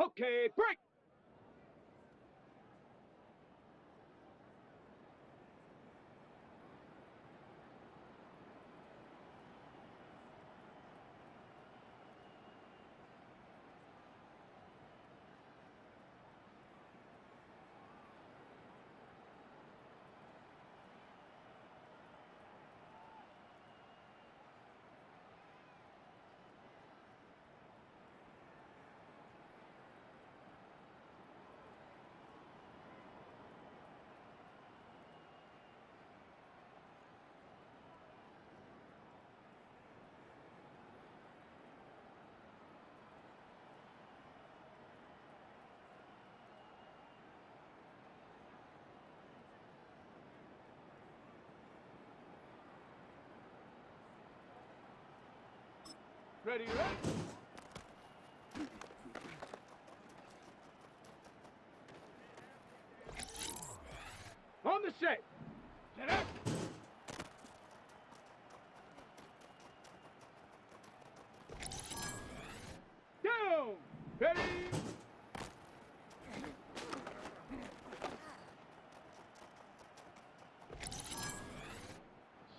Okay, break! Ready, ready? On the set! Set up! Down! Ready?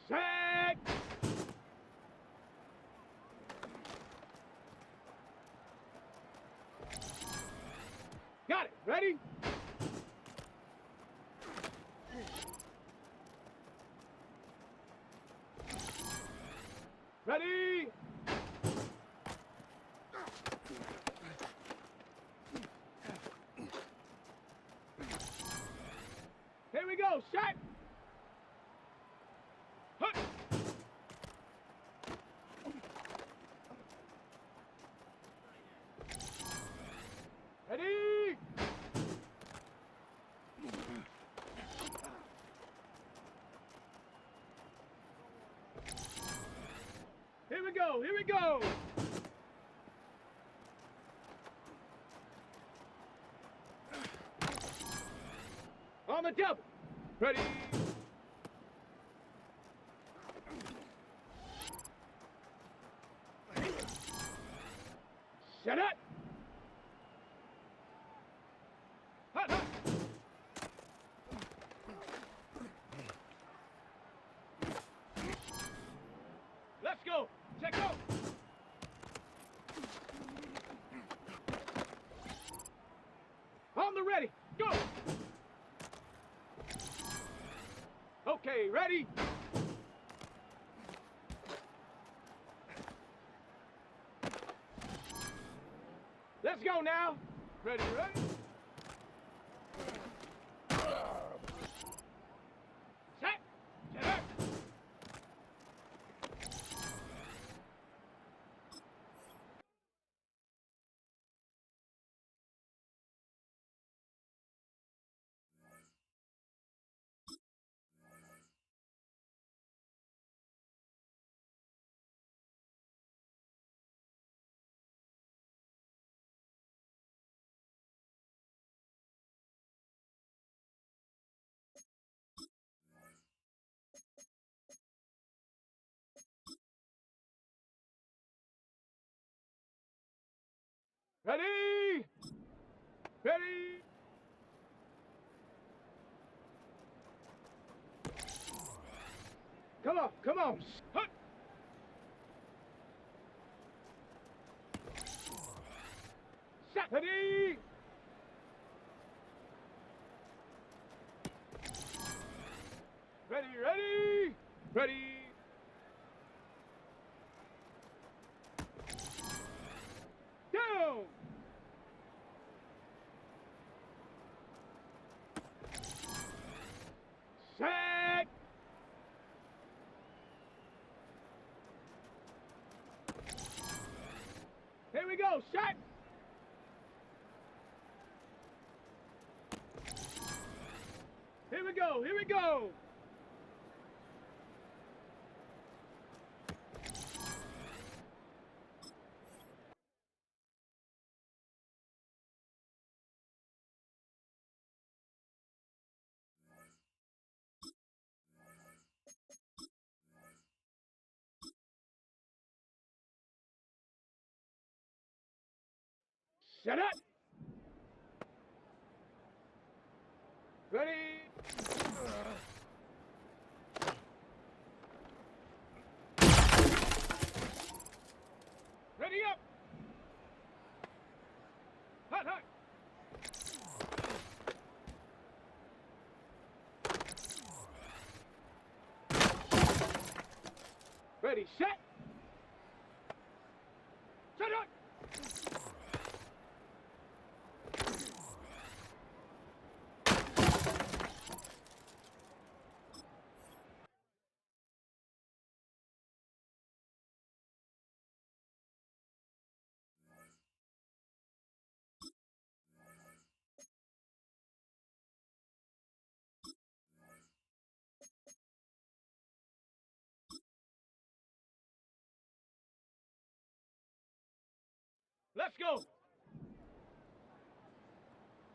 Set! Got it! Ready? Ready? Here we go, set! Hut! Ready? Here we go, here we go! On the double! Ready? Set it! Hut, hut! Let's go! Check out! On the ready! Go! Okay, ready? Let's go now! Ready, ready? Set! Set up! Ready? Ready? Come on, come on! Hut! Set! Ready? Ready, ready? Ready? Down! Set! Here we go, set! Here we go, here we go! Set it! Set. Set up. Let's go.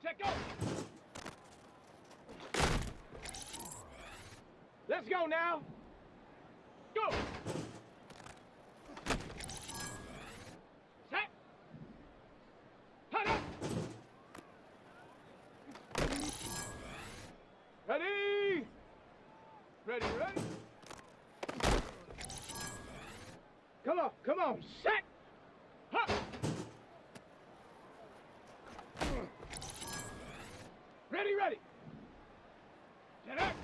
Check go. Let's go now. Go. Set. Head up. Ready. Ready, ready. Come on. Set. Huh. Ready, ready. Set up.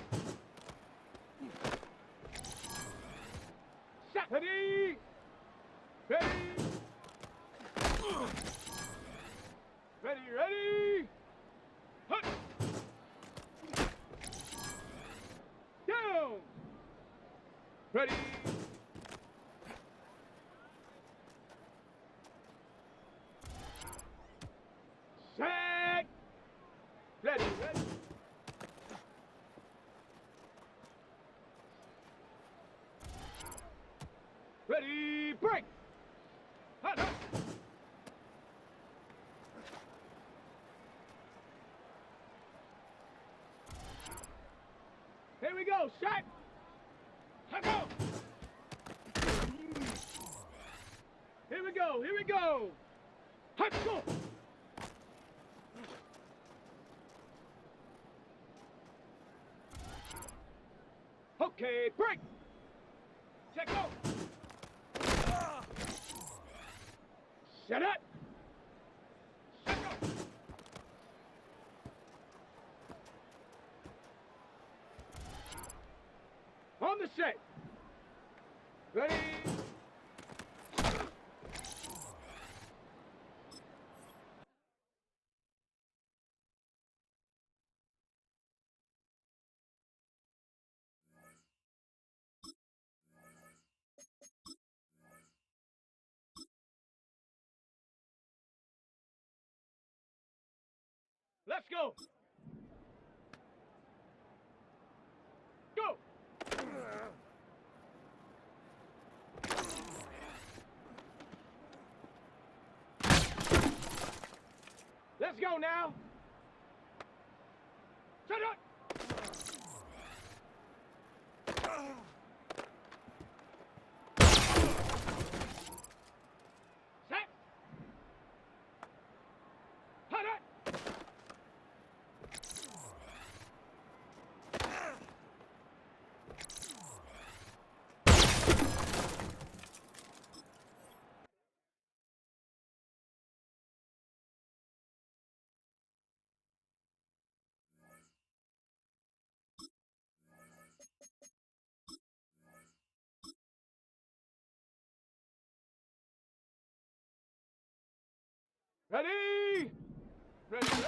Set. Ready. Ready. Ready, ready. Hut. Down. Ready. Set. Ready, ready. Ready, break. Hut, hut. Here we go, set. Hut, go. Here we go. Hut, go. Okay, break. Set, go. Set up. Set, go. On the set. Ready. Let's go. Go. Let's go now. Shut up. Set. Hut up. Ready. Ready, ready.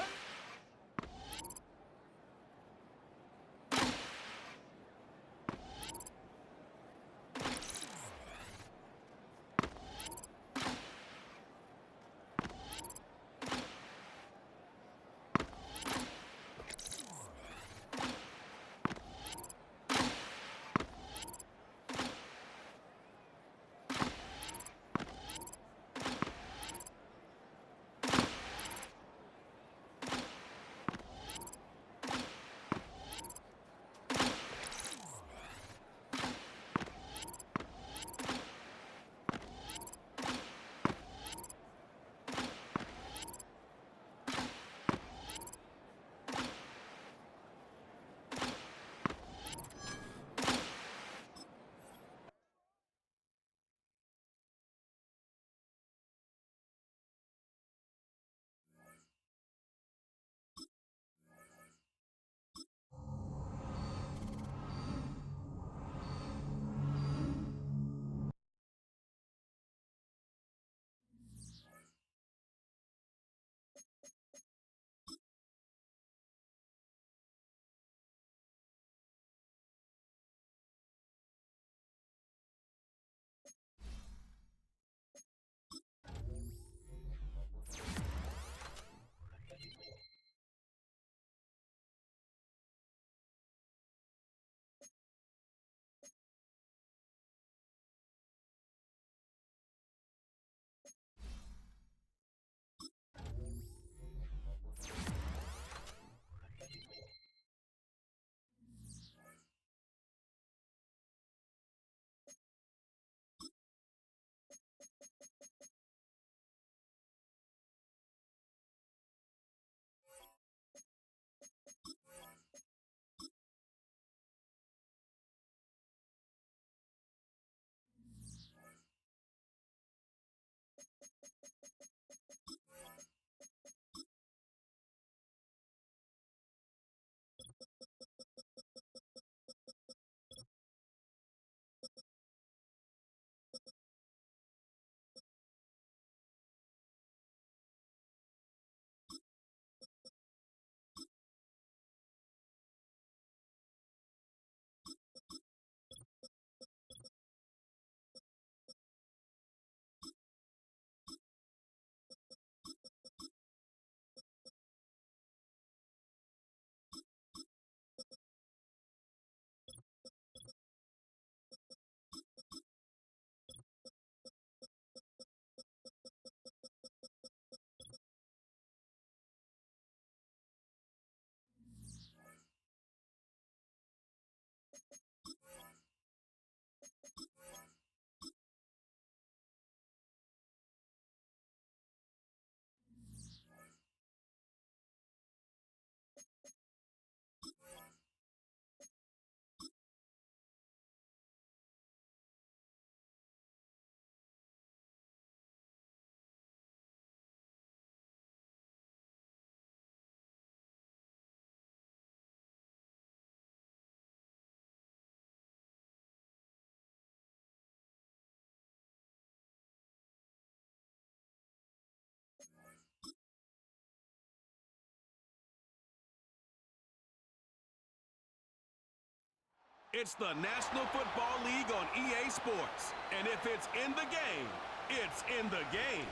It's the National Football League on EA Sports. And if it's in the game, it's in the game.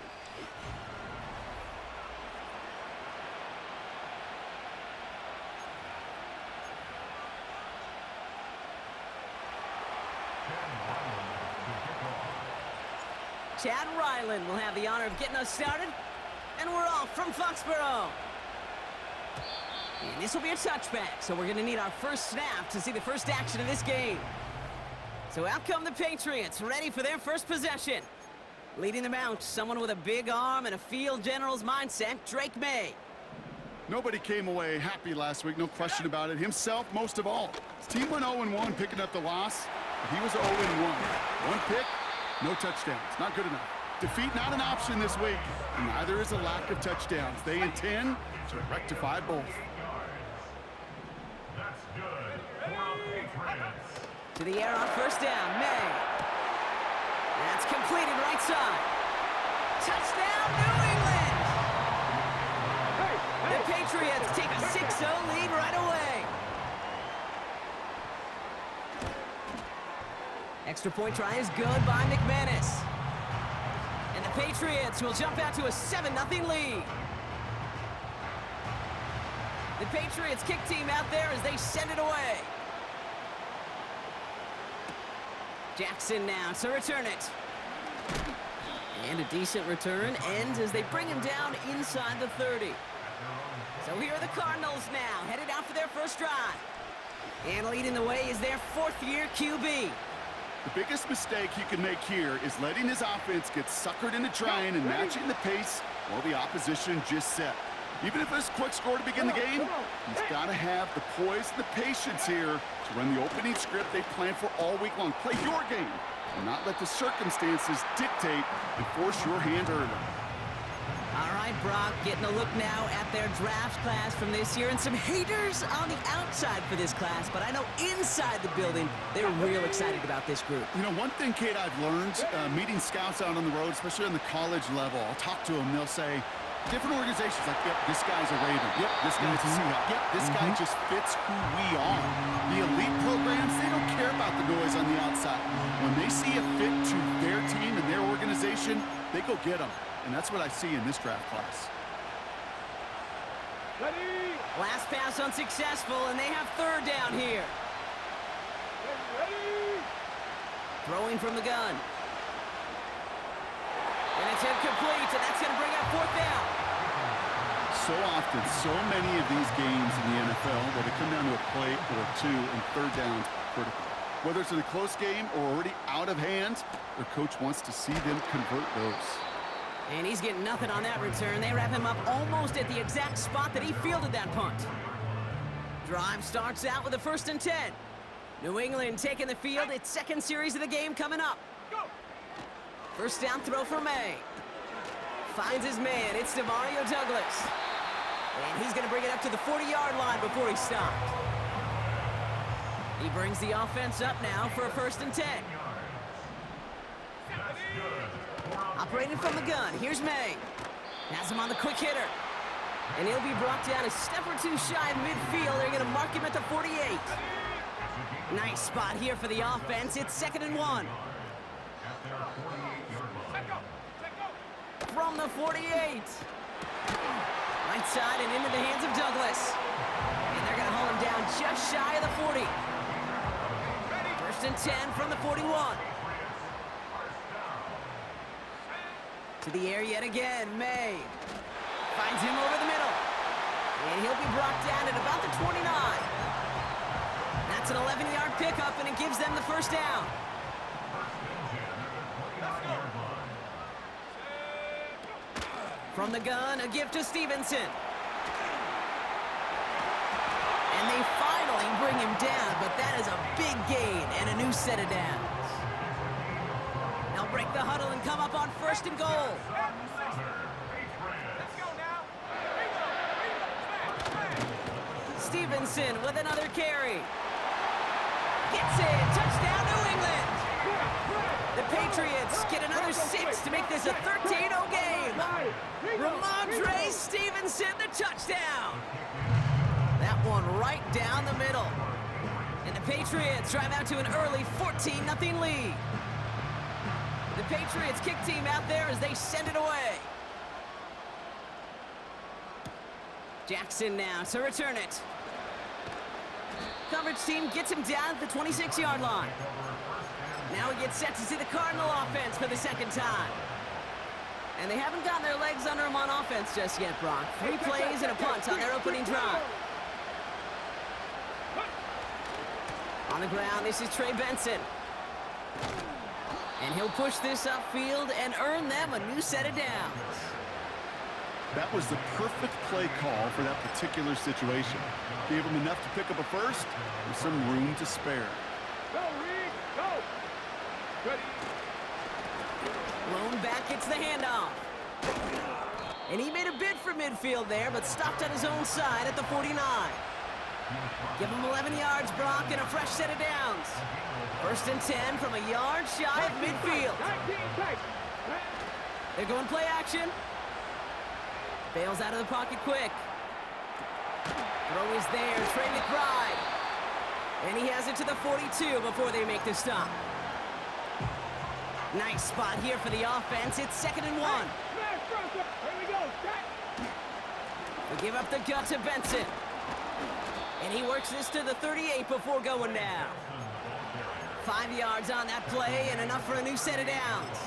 Chad Ryland will have the honor of getting us started. And we're off from Foxborough. And this will be a touchback, so we're going to need our first snap to see the first action of this game. So out come the Patriots, ready for their first possession. Leading them out, someone with a big arm and a field general's mindset, Drake May. Nobody came away happy last week, no question about it. Himself, most of all. His team went 0-1, picking up the loss. He was 0-1. One pick, no touchdowns. Not good enough. Defeat not an option this week, and neither is a lack of touchdowns. They intend to rectify both. To the air on first down, May. That's completed right side. Touchdown, New England! The Patriots take a 6-0 lead right away. Extra point try is good by McManus. And the Patriots will jump out to a 7-0 lead. The Patriots kick team out there as they send it away. Jackson now to return it. And a decent return ends as they bring him down inside the 30. So here are the Cardinals now, headed out for their first drive. And leading the way is their fourth-year QB. The biggest mistake he can make here is letting his offense get suckered into trying and matching the pace while the opposition just set. Even if it's a quick score to begin the game, he's got to have the poise and the patience here to run the opening script they planned for all week long. Play your game and not let the circumstances dictate and force your hand early. All right, Brock, getting a look now at their draft class from this year, and some haters on the outside for this class, but I know inside the building, they're real excited about this group. You know, one thing, Kate, I've learned, meeting scouts out on the road, especially on the college level, I'll talk to them, they'll say, different organizations like, yep, this guy's a Raven. Yep, this guy's a Seahawk. Yep, this guy just fits who we are. The elite programs, they don't care about the noise on the outside. When they see a fit to their team and their organization, they go get them. And that's what I see in this draft class. Ready? Last pass unsuccessful, and they have third down here. Ready? Throwing from the gun. And it's incomplete, and that's going to bring up fourth down. So often, so many of these games in the NFL where they come down to a play or two and third down critical. Whether it's in a close game or already out of hand, their coach wants to see them convert those. And he's getting nothing on that return. They wrap him up almost at the exact spot that he fielded that punt. Drive starts out with a 1st and 10. New England taking the field. Its second series of the game coming up. First down throw for May. Finds his man. It's Demario Douglas. And he's going to bring it up to the 40-yard line before he stopped. He brings the offense up now for a 1st and 10. Operating from the gun, here's May. Has him on the quick hitter. And he'll be brought down a step or two shy of midfield. They're going to mark him at the 48. Nice spot here for the offense. It's 2nd and 1. From the 48. Right side and into the hands of Douglas. And they're going to hold him down just shy of the 40. 1st and 10 from the 41. To the air yet again, May. Finds him over the middle. And he'll be brought down at about the 29. That's an 11-yard pickup, and it gives them the first down. From the gun, a gift to Stevenson. And they finally bring him down, but that is a big gain and a new set of downs. They'll break the huddle and come up on 1st and goal. Stevenson with another carry. Gets it. Touchdown, New England. The Patriots get another 6 to make this a 13-0 game. Ramondre Stevenson, the touchdown. That one right down the middle. And the Patriots drive out to an early 14-0 lead. The Patriots kick team out there as they send it away. Jackson now to return it. Coverage team gets him down at the 26-yard line. Now we get set to see the Cardinal offense for the second time. And they haven't gotten their legs under him on offense just yet, Brock. 3 plays and a punt on their opening drive. On the ground, this is Trey Benson. And he'll push this upfield and earn them a new set of downs. That was the perfect play call for that particular situation. Gave him enough to pick up a first with some room to spare. Go, Reed, go. Ready. Lone back gets the handoff. And he made a bid for midfield there, but stopped on his own side at the 49. Give him 11 yards, Brock, and a fresh set of downs. First and 10 from a yard shy of midfield. They're going play action. Bails out of the pocket quick. Throw is there, Trey McBride. And he has it to the 42 before they make the stop. Nice spot here for the offense. It's 2nd and 1. Here we go. They give up the gut to Benson. And he works this to the 38 before going down. 5 yards on that play and enough for a new set of downs.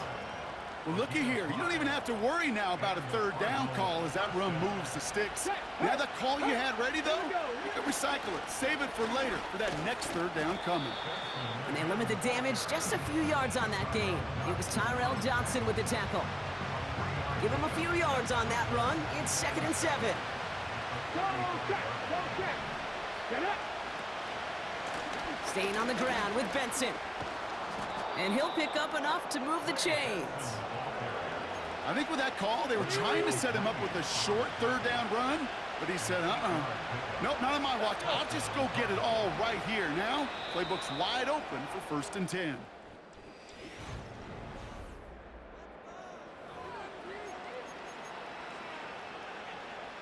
Well, looky here. You don't even have to worry now about a 3rd down call as that run moves the sticks. You have that call you had ready, though? You can recycle it. Save it for later for that next 3rd down coming. And they limit the damage just a few yards on that gain. It was Tyrell Johnson with the tackle. Give him a few yards on that run. It's 2nd and 7. Go, check. Get up. Staying on the ground with Benson. And he'll pick up enough to move the chains. I think with that call, they were trying to set him up with a short 3rd down run, but he said, nope, not on my watch. I'll just go get it all right here. Now, playbook's wide open for 1st and 10.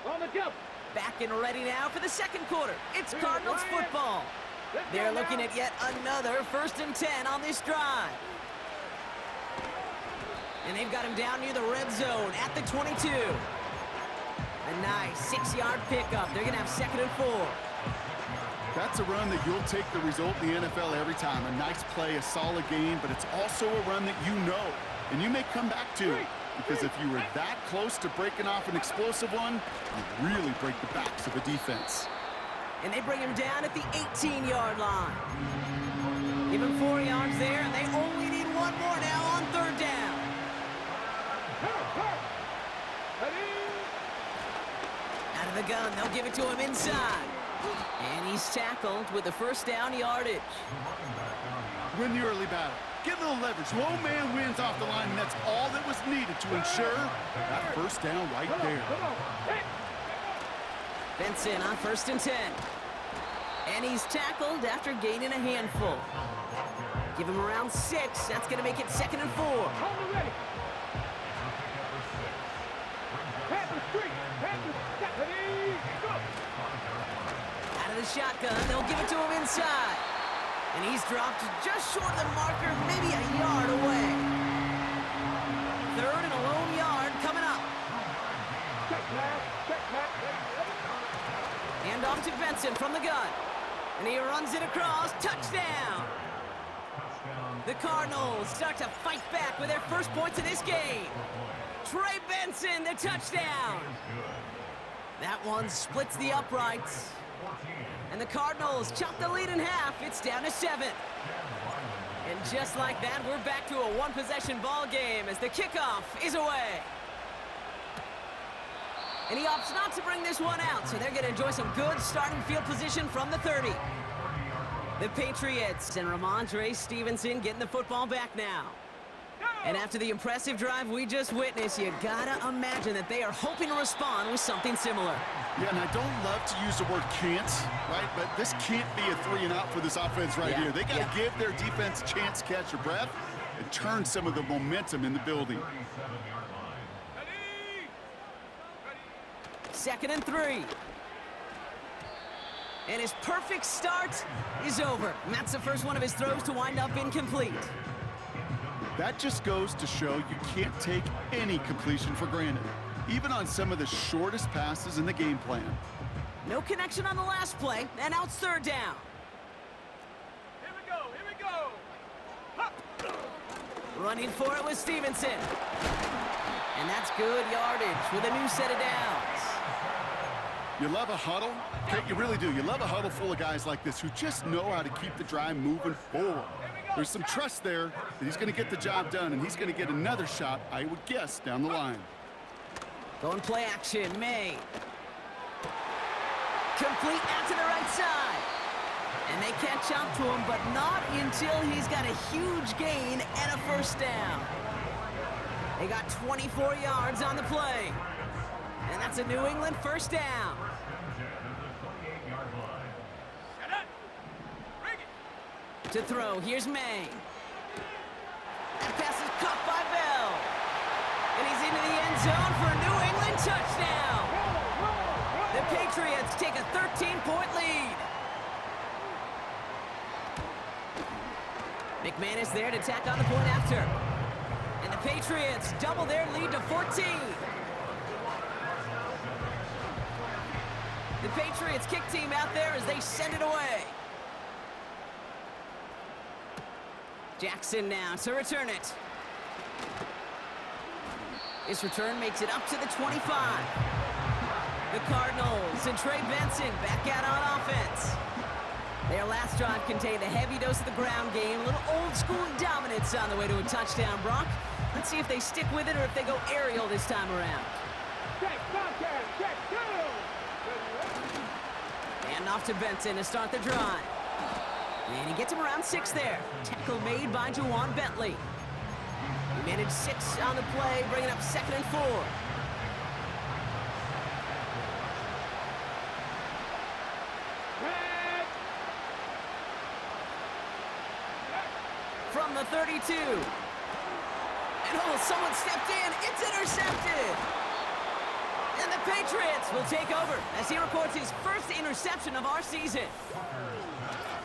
On the jump. Back and ready now for the 2nd quarter. It's Cardinals football. They're looking at yet another 1st and 10 on this drive. And they've got him down near the red zone at the 22. A nice 6-yard pickup. They're going to have 2nd and 4. That's a run that you'll take the result in the NFL every time. A nice play, a solid game, but it's also a run that you know and you may come back to. Because if you were that close to breaking off an explosive one, you really break the backs of a defense. And they bring him down at the 18-yard line. Give him 4 yards there, and they only need 1 more now on 3rd down. Out of the gun, they'll give it to him inside. And he's tackled with the 1st down yardage. Win the early battle. Get a little leverage. Low man wins off the line, and that's all that was needed to ensure that 1st down right there. Benson on 1st and 10. And he's tackled after gaining a handful. Give him around 6. That's going to make it 2nd and 4. Ready. Out of the shotgun, they'll give it to him inside. And he's dropped just short of the marker, maybe a yard away. 3rd and a lone yard coming up. Hand off to Benson from the gun. And he runs it across. Touchdown! The Cardinals start to fight back with their first points of this game. Trey Benson, the touchdown! That one splits the uprights. And the Cardinals chop the lead in half. It's down to 7. And just like that, we're back to a 1-possession ball game as the kickoff is away. And he opts not to bring this one out, so they're going to enjoy some good starting field position from the 30. The Patriots and Ramondre Stevenson getting the football back now. And after the impressive drive we just witnessed, you gotta imagine that they are hoping to respond with something similar. Yeah, and I don't love to use the word can't, right? But this can't be a 3 and out for this offense right here. They got to give their defense a chance to catch their breath and turn some of the momentum in the building. 2nd and 3. And his perfect start is over. And that's the first one of his throws to wind up incomplete. That just goes to show you can't take any completion for granted, even on some of the shortest passes in the game plan. No connection on the last play, and now it's third down. Here we go, here we go. Huh. Running for it with Stevenson. And that's good yardage with a new set of downs. You love a huddle? Okay, you really do. You love a huddle full of guys like this who just know how to keep the drive moving forward. There's some trust there that he's going to get the job done, and he's going to get another shot, I would guess, down the line. Going play action, May. Complete out to the right side. And they catch up to him, but not until he's got a huge gain and a first down. They got 24 yards on the play. And that's a New England first down. To throw, here's May. That pass is caught by Bell. And he's into the end zone for a New England touchdown. The Patriots take a 13-point lead. McMahon is there to tack on the point after. And the Patriots double their lead to 14. The Patriots kick team out there as they send it away. Jackson now to return it. This return makes it up to the 25. The Cardinals and Trey Benson back out on offense. Their last drive contained a heavy dose of the ground game, a little old-school dominance on the way to a touchdown, Brock. Let's see if they stick with it or if they go aerial this time around. Check, contact, check, two. And off to Benson to start the drive. And he gets him around 6 there. Tackle made by Juwan Bentley. He managed 6 on the play, bringing up 2nd and 4. From the 32. And oh, someone stepped in. It's intercepted. And the Patriots will take over as he records his first interception of our season.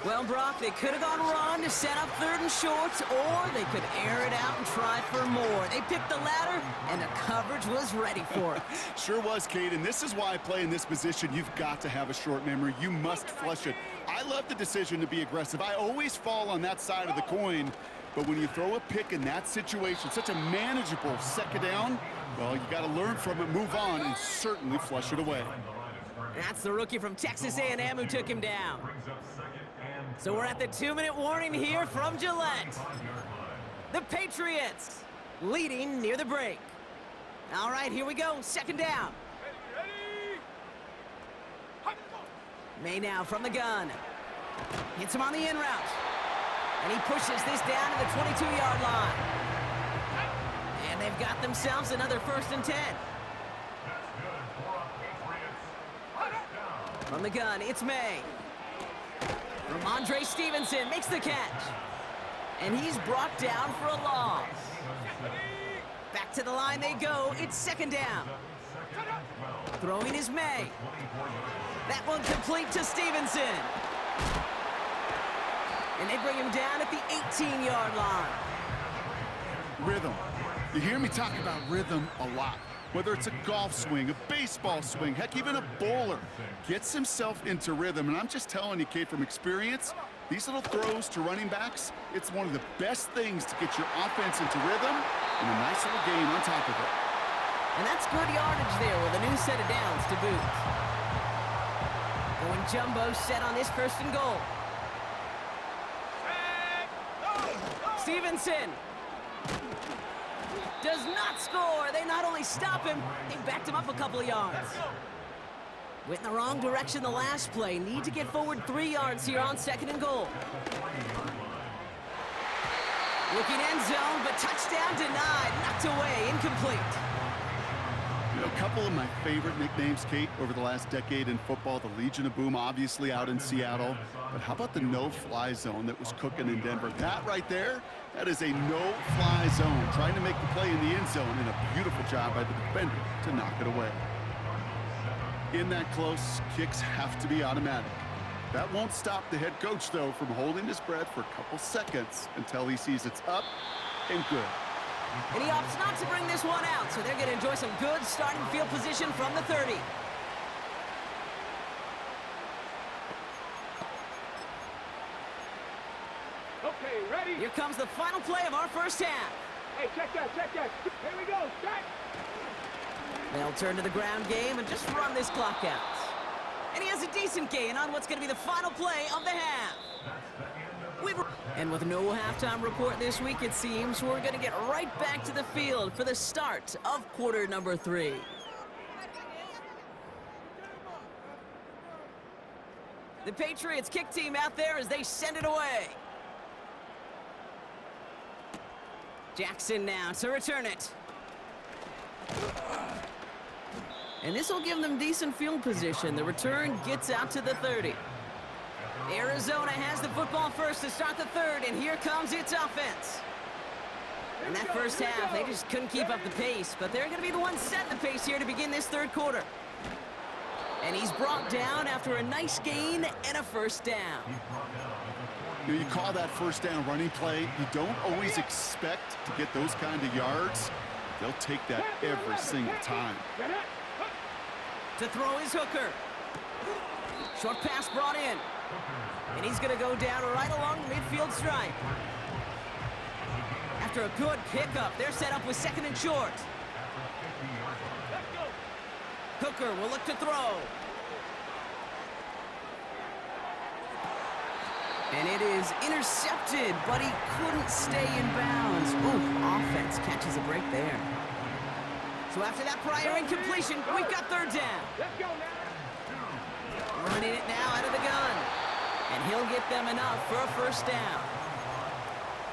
Well, Brock, they could have gone run to set up 3rd and short, or they could air it out and try for more. They picked the latter, and the coverage was ready for it. Sure was, Kate, and this is why playing this position, you've got to have a short memory. You must flush it. I love the decision to be aggressive. I always fall on that side of the coin, but when you throw a pick in that situation, such a manageable 2nd down, well, you got to learn from it, move on, and certainly flush it away. That's the rookie from Texas A&M who took him down. So we're at the 2-minute warning here from Gillette. The Patriots leading near the break. All right, here we go. 2nd down. May now from the gun. Hits him on the in route. And he pushes this down to the 22-yard line. And they've got themselves another 1st and 10. From the gun, it's May. Ramondre Stevenson makes the catch. And he's brought down for a loss. Back to the line they go. It's 2nd down. Throwing is May. That one complete to Stevenson. And they bring him down at the 18-yard line. Rhythm. You hear me talk about rhythm a lot. Whether it's a golf swing, a baseball swing, heck, even a bowler gets himself into rhythm. And I'm just telling you, Kate, from experience, these little throws to running backs, it's one of the best things to get your offense into rhythm and a nice little gain on top of it. And that's good yardage there with a new set of downs to boot. Going jumbo set on this 1st and goal. Stevenson does not score. They not only stop him, they backed him up a couple of yards. Went in the wrong direction the last play. Need to get forward 3 yards here on 2nd and goal. Looking end zone, but touchdown denied. Knocked away, incomplete. You know, a couple of my favorite nicknames, Kate, over the last decade in football. The Legion of Boom, obviously, out in Seattle. But how about the no-fly zone that was cooking in Denver? That right there, that is a no-fly zone. Trying to make the play in the end zone, and a beautiful job by the defender to knock it away. In that close, kicks have to be automatic. That won't stop the head coach, though, from holding his breath for a couple seconds until he sees it's up and good. And he opts not to bring this one out, so they're going to enjoy some good starting field position from the 30. Okay, ready? Here comes the final play of our first half. Hey, check that, check that. Here we go, strike. They'll turn to the ground game and just run this clock out. And he has a decent gain on what's going to be the final play of the half. And with no halftime report this week, it seems we're going to get right back to the field for the start of quarter number 3. The Patriots kick team out there as they send it away. Jackson now to return it. And this will give them decent field position. The return gets out to the 30. Arizona has the football first to start the third, and here comes its offense. In that first half, they just couldn't keep up the pace, but they're going to be the ones setting the pace here to begin this third quarter. And he's brought down after a nice gain and a first down. You call that first down running play. You don't always expect to get those kind of yards. They'll take that every single time. To throw his hooker. Short pass brought in. And he's going to go down right along the midfield stripe. After a good pickup, they're set up with second and short. Hooker will look to throw. And it is intercepted, but he couldn't stay in bounds. Ooh, offense catches a break there. So after that prior incompletion, we've got third down. Let's go now. Running it now out of the gun. And he'll get them enough for a first down.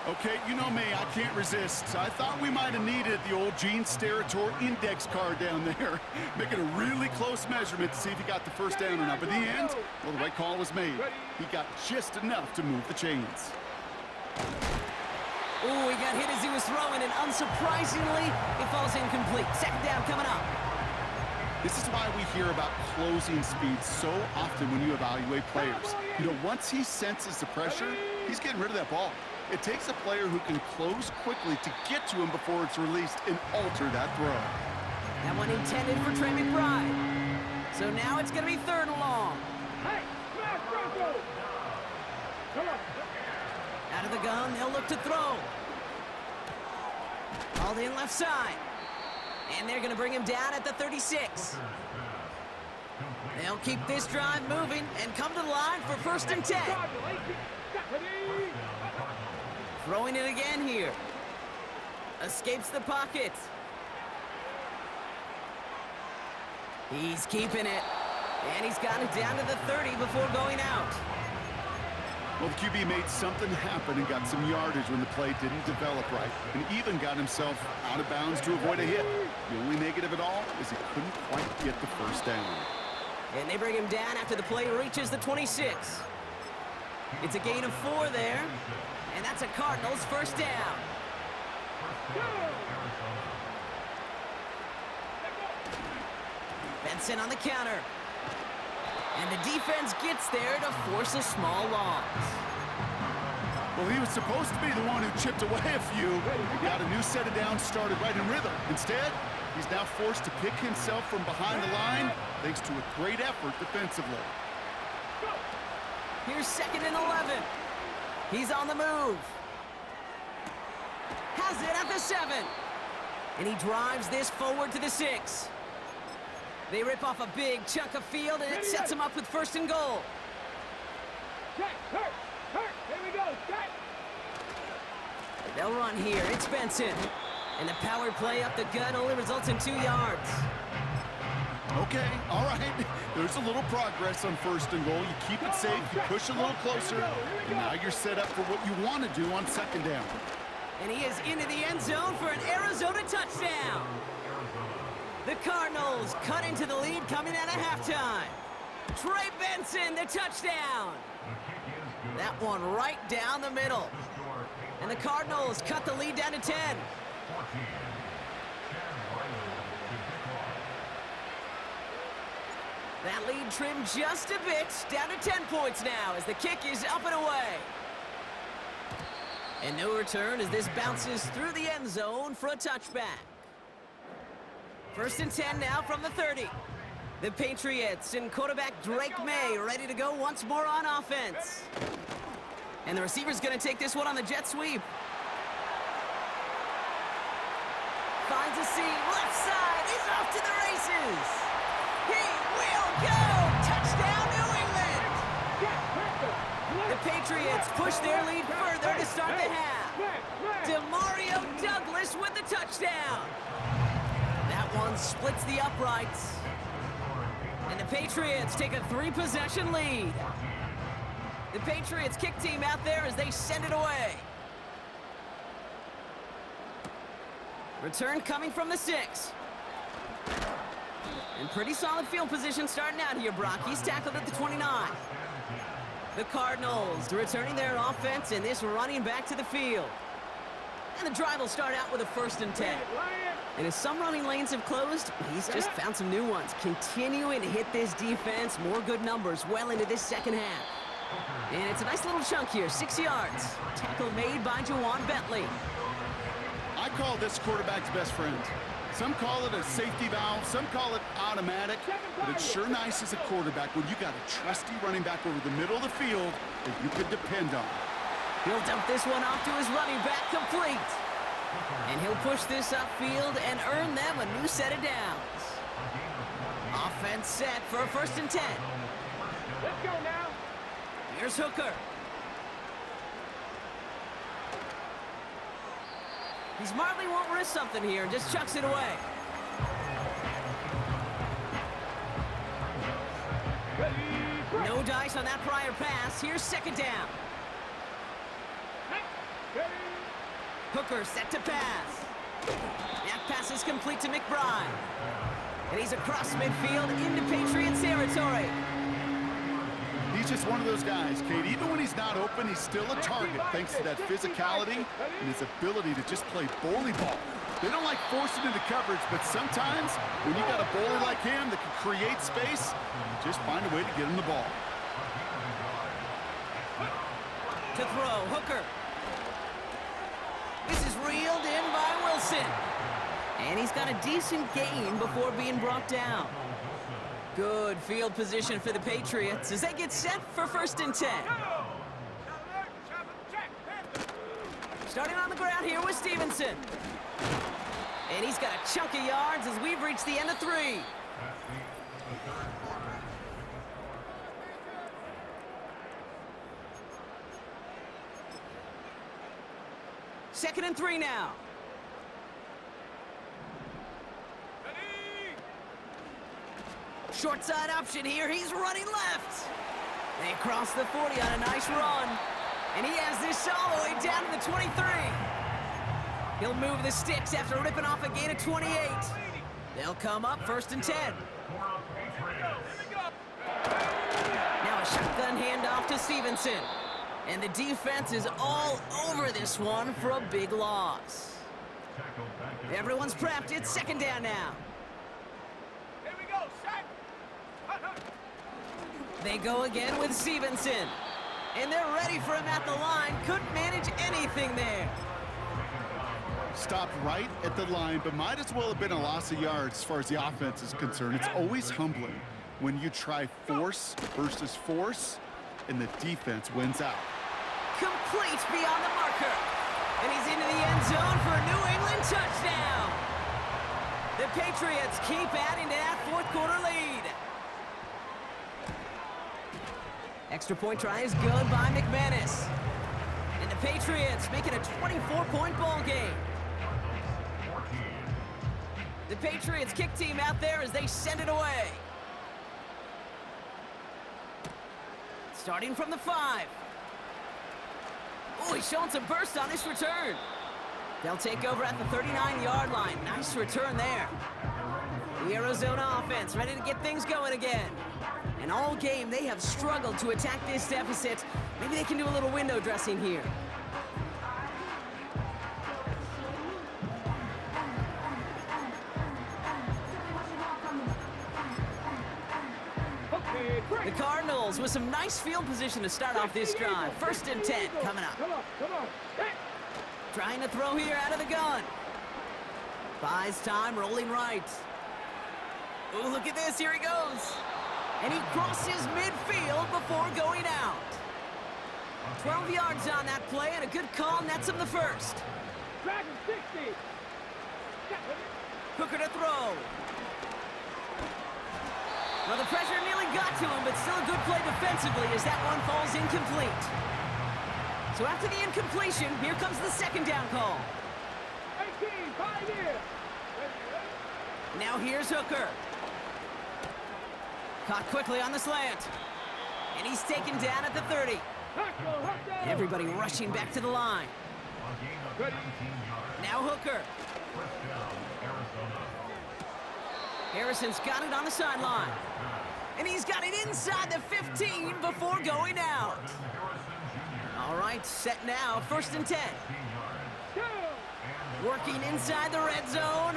Okay, you know me, I can't resist. I thought we might have needed the old Gene Steratore index card down there. Making a really close measurement to see if he got the first down or not. But in the end, well, the right call was made. He got just enough to move the chains. Ooh, he got hit as he was throwing, and unsurprisingly, it falls incomplete. Second down coming up. This is why we hear about closing speed so often when you evaluate players. You know, once he senses the pressure, he's getting rid of that ball. It takes a player who can close quickly to get to him before it's released and alter that throw. That one intended for Trey McBride. So now it's going to be third and long. Hey, smash Bronco! Come on. Out of the gun, they'll look to throw. Hauled in left side. And they're going to bring him down at the 36. They'll keep this drive moving and come to the line for first and 10. Throwing it again here. Escapes the pocket. He's keeping it. And he's got it down to the 30 before going out. Well, the QB made something happen and got some yardage when the play didn't develop right, and even got himself out of bounds to avoid a hit. The only negative at all is he couldn't quite get the first down. And they bring him down after the play reaches the 26. It's a gain of 4 there, and that's a Cardinals first down. Benson on the counter. And the defense gets there to force a small loss. Well, he was supposed to be the one who chipped away a few. He got a new set of downs started right in rhythm. Instead, he's now forced to pick himself from behind the line thanks to a great effort defensively. Here's second and 11. He's on the move. Has it at the 7. And he drives this forward to the 6. They rip off a big chunk of field, and it sets them up with first and goal. Check, hurt, here we go, check. They'll run here. It's Benson. And the power play up the gut only results in 2 yards. Okay, all right. There's a little progress on first and goal. You keep it safe, you push a little closer, and now you're set up for what you want to do on second down. And he is into the end zone for an Arizona touchdown. The Cardinals cut into the lead coming out of halftime. Trey Benson, the touchdown. That one right down the middle. And the Cardinals cut the lead down to 10. That lead trimmed just a bit, down to 10 points now as the kick is up and away. And no return as this bounces through the end zone for a touchback. 1st and 10 now from the 30. The Patriots and quarterback Drake May ready to go once more on offense. And the receiver's going to take this one on the jet sweep. Finds a seam, left side, he's off to the races. He will go! Touchdown, New England! The Patriots push their lead further to start the half. Demario Douglas with the touchdown. That one splits the uprights. And the Patriots take a 3-possession lead. The Patriots kick team out there as they send it away. Return coming from the 6. And pretty solid field position starting out here, Brock. He's tackled at the 29. The Cardinals returning their offense and this running back to the field. And the drive will start out with a 1st and 10. And as some running lanes have closed, he's just found some new ones. Continuing to hit this defense, more good numbers well into this second half. And it's a nice little chunk here, 6 yards. Tackle made by Juwan Bentley. I call this quarterback's best friend. Some call it a safety valve, some call it automatic, but it's sure nice as a quarterback when you got a trusty running back over the middle of the field that you could depend on. He'll dump this one off to his running back, complete. And he'll push this upfield and earn them a new set of downs. Offense set for a 1st and 10. Let's go now. Here's Hooker. He smartly won't risk something here and just chucks it away. No dice on that prior pass. Here's 2nd down. Hooker set to pass. That pass is complete to McBride. And he's across midfield into Patriots territory. He's just one of those guys, Kate. Even when he's not open, he's still a target thanks to that physicality and his ability to just play bully ball. They don't like forcing into coverage, but sometimes when you got a bowler like him that can create space, you just find a way to get him the ball. To throw, Hooker. This is reeled in by Wilson. And he's got a decent gain before being brought down. Good field position for the Patriots as they get set for 1st and 10. Starting on the ground here with Stevenson. And he's got a chunk of yards as we've reached the end of 3. Second and 3 now. Short side option here. He's running left. They cross the 40 on a nice run. And he has this all the way down to the 23. He'll move the sticks after ripping off a gain of 28. They'll come up 1st and 10. Now a shotgun handoff to Stevenson. And the defense is all over this one for a big loss. Everyone's prepped. It's 2nd down now. Here we go, set. They go again with Stevenson. And they're ready for him at the line. Couldn't manage anything there. Stopped right at the line, but might as well have been a loss of yards as far as the offense is concerned. It's always humbling when you try force versus force, and the defense wins out. Complete beyond the marker. And he's into the end zone for a New England touchdown. The Patriots keep adding to that 4th quarter lead. Extra point try is good by McManus. And the Patriots make it a 24-point ball game. The Patriots kick team out there as they send it away. Starting from the 5. Oh, he's showing some burst on this return. They'll take over at the 39-yard line. Nice return there. The Arizona offense ready to get things going again. And all game, they have struggled to attack this deficit. Maybe they can do a little window dressing here. Cardinals with some nice field position to start off this drive. 1st and 10 coming up. Come on. Hey. Trying to throw here out of the gun. Buys time, rolling right. Ooh, look at this, here he goes. And he crosses midfield before going out. 12 yards on that play, and a good call nets him the first. Drag him 60. Hooker to throw. Well, the pressure nearly got to him, but still a good play defensively as that one falls incomplete. So after the incompletion, here comes the 2nd down call. 18, Pioneer. Now here's Hooker. Caught quickly on the slant. And he's taken down at the 30. Everybody rushing back to the line. Now Hooker. Harrison's got it on the sideline. And he's got it inside the 15 before going out. All right, set now, 1st and 10. Working inside the red zone.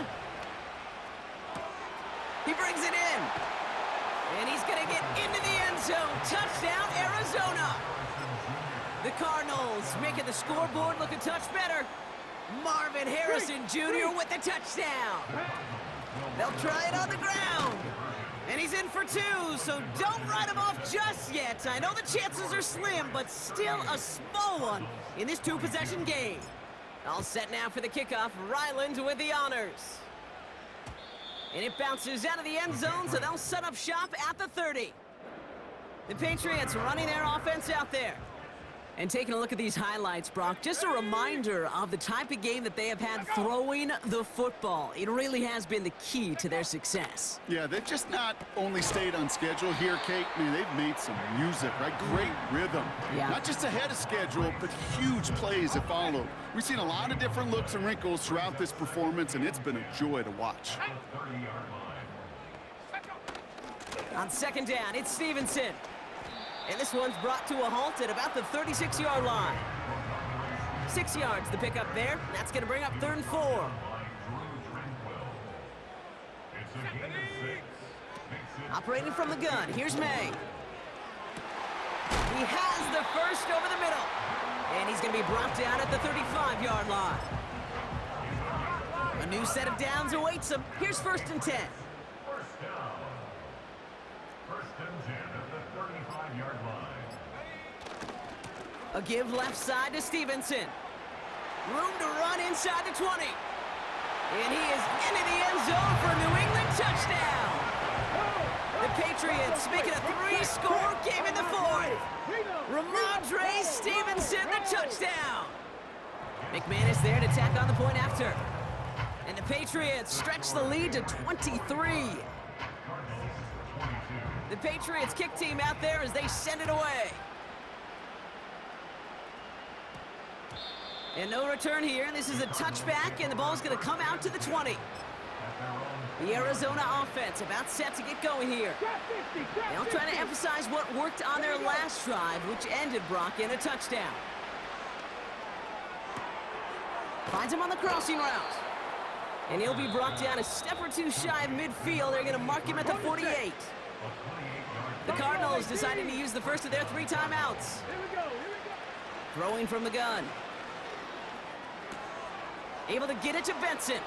He brings it in. And he's going to get into the end zone. Touchdown, Arizona. The Cardinals making the scoreboard look a touch better. Marvin Harrison Jr. with the touchdown. They'll try it on the ground. And he's in for 2, so don't write him off just yet. I know the chances are slim, but still a small one in this 2-possession game. All set now for the kickoff. Ryland with the honors. And it bounces out of the end zone, so they'll set up shop at the 30. The Patriots running their offense out there. And taking a look at these highlights, Brock, just a reminder of the type of game that they have had throwing the football. It really has been the key to their success. Yeah, they've just not only stayed on schedule here, Kate. Man, they've made some music, right? Great rhythm. Yeah. Not just ahead of schedule, but huge plays have followed. We've seen a lot of different looks and wrinkles throughout this performance, and it's been a joy to watch. On 2nd down, it's Stevenson. And this one's brought to a halt at about the 36-yard line. 6 yards the pickup there. That's going to bring up 3rd and 4. Operating from the gun, here's May. He has the first over the middle. And he's going to be brought down at the 35-yard line. A new set of downs awaits him. Here's 1st and 10. A give left side to Stevenson. Room to run inside the 20. And he is into the end zone for a New England touchdown. The Patriots making a 3-score game in the 4th. Ramondre Stevenson, the touchdown. McManus there to tack on the point after. And the Patriots stretch the lead to 23. The Patriots kick team out there as they send it away. And no return here. This is a touchback, and the ball's going to come out to the 20. The Arizona offense about set to get going here. They'll try to emphasize what worked on their last drive, which ended, Brock, in a touchdown. Finds him on the crossing route. And he'll be brought down a step or 2 shy of midfield. They're going to mark him at the 48. The Cardinals deciding to use the first of their 3 timeouts. Throwing from the gun. Able to get it to Benson.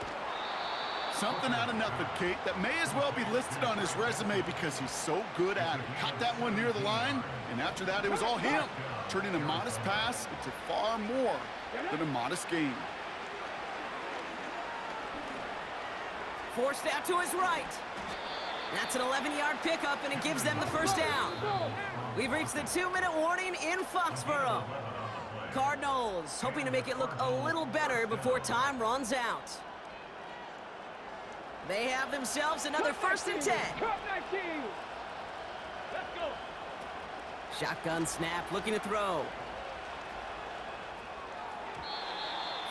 Something out of nothing, Kate, that may as well be listed on his resume because he's so good at it. Caught that one near the line, and after that, it was all him. Turning a modest pass into far more than a modest gain. Forced out to his right. That's an 11-yard pickup, and it gives them the first down. We've reached the 2-minute warning in Foxborough. Cardinals hoping to make it look a little better before time runs out. They have themselves another 1st and 10. Shotgun snap, looking to throw.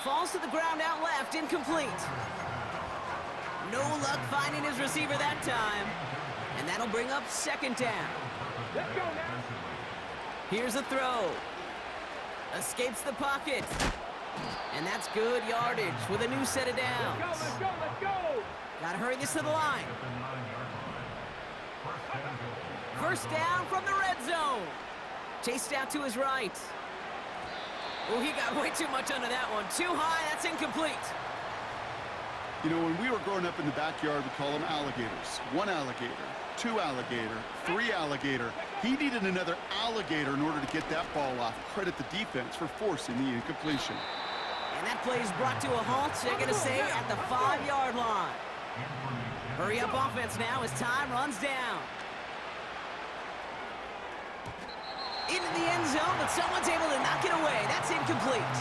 Falls to the ground out left, incomplete. No luck finding his receiver that time. And that'll bring up 2nd down. Here's a throw. Escapes the pocket. And that's good yardage with a new set of downs. Let's go. Gotta hurry this to the line. First down from the red zone. Chased out to his right. Oh, he got way too much under that one. Too high, that's incomplete. You know, when we were growing up in the backyard, we call them alligators. 1 alligator, 2 alligator, 3 alligator. He needed another alligator in order to get that ball off. Credit the defense for forcing the incompletion. And that play is brought to a halt, second to say, at the 5-yard line. Hurry up offense now as time runs down. Into the end zone, but someone's able to knock it away. That's incomplete.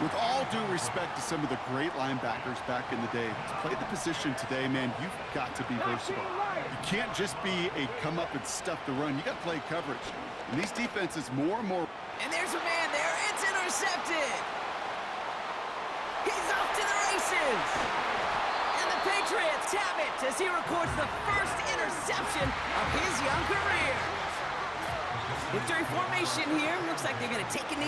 With all due respect to some of the great linebackers back in the day, to play the position today, man, you've got to be versatile. You can't just be a come up and stuff the run. You got to play coverage. And these defenses more and more. And there's a man there. It's intercepted. He's off to the races. And the Patriots have it as he records the first interception of his young career. Victory formation here. Looks like they're going to take a knee